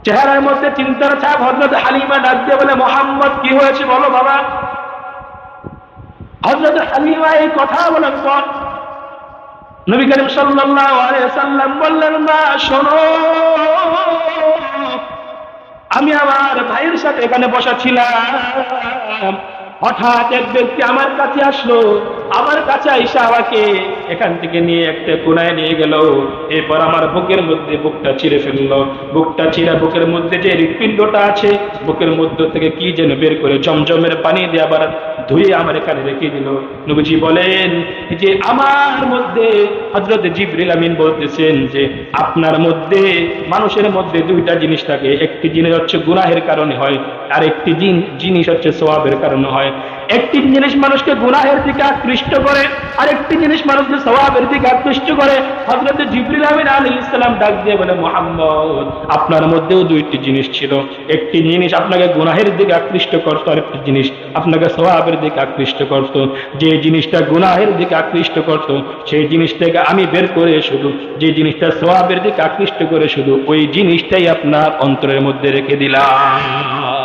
চেহারার মধ্যে চিন্তার ছাপ। হযরত হালিমা ডাক দিয়ে বলে, মুহাম্মদ কি হয়েছে বলো বাবা। হযরত হালিমা এই কথা বলার পর নবী করিম সাল্লাল্লাহু আলাইহি ওয়াসাল্লাম বললেন, মা শোনো, আমি আমার ভাইয়ের সাথে এখানে বসা ছিলাম, হঠাৎ এক ব্যক্তি আমার কাছে আসলো, আমার কাছে আইসা আমাকে এখান থেকে নিয়ে একটা কোনায় নিয়ে গেল, এরপর আমার বুকের মধ্যে বুকটা ছিঁড়ে ফেললো। বুকটা ছিঁড়া বুকের মধ্যে যে হৃৎপিণ্ডটা আছে, বুকের মধ্য থেকে কি যেন বের করে জমজমের পানি দিয়ে আবার ধুয়ে আমার এখানে রেখে দিল। নবীজি বলেন যে আমার মধ্যে হযরত জিবরিল আমিন বলতেছেন যে আপনার মধ্যে, মানুষের মধ্যে দুইটা জিনিস থাকে, একটি জিনিস হচ্ছে গুনাহের কারণে হয়, আর একটি জিনিস হচ্ছে সওয়াবের কারণে হয়। একটি জিনিস মানুষকে গুনাহের দিকে আকৃষ্ট করে, আর একটি জিনিস মানুষকে সওয়াবের দিকে আকৃষ্ট করে। হযরত জিবরিল আমিন আলাইহিস সালাম ডাক দিয়ে বলে, মুহাম্মদ আপনার মধ্যেও দুইটি জিনিস ছিল, একটি জিনিস আপনাকে গুনাহের দিকে আকৃষ্ট করত, আর একটি জিনিস আপনাকে সওয়াবের দিকে আকৃষ্ট করত। যে জিনিসটা গুনাহের দিকে আকৃষ্ট করত সেই জিনিসটাকে আমি বের করে শুধু যে জিনিসটা সওয়াবের দিকে আকৃষ্ট করে শুধু ওই জিনিসটাই আপনার অন্তরের মধ্যে রেখে দিলাম।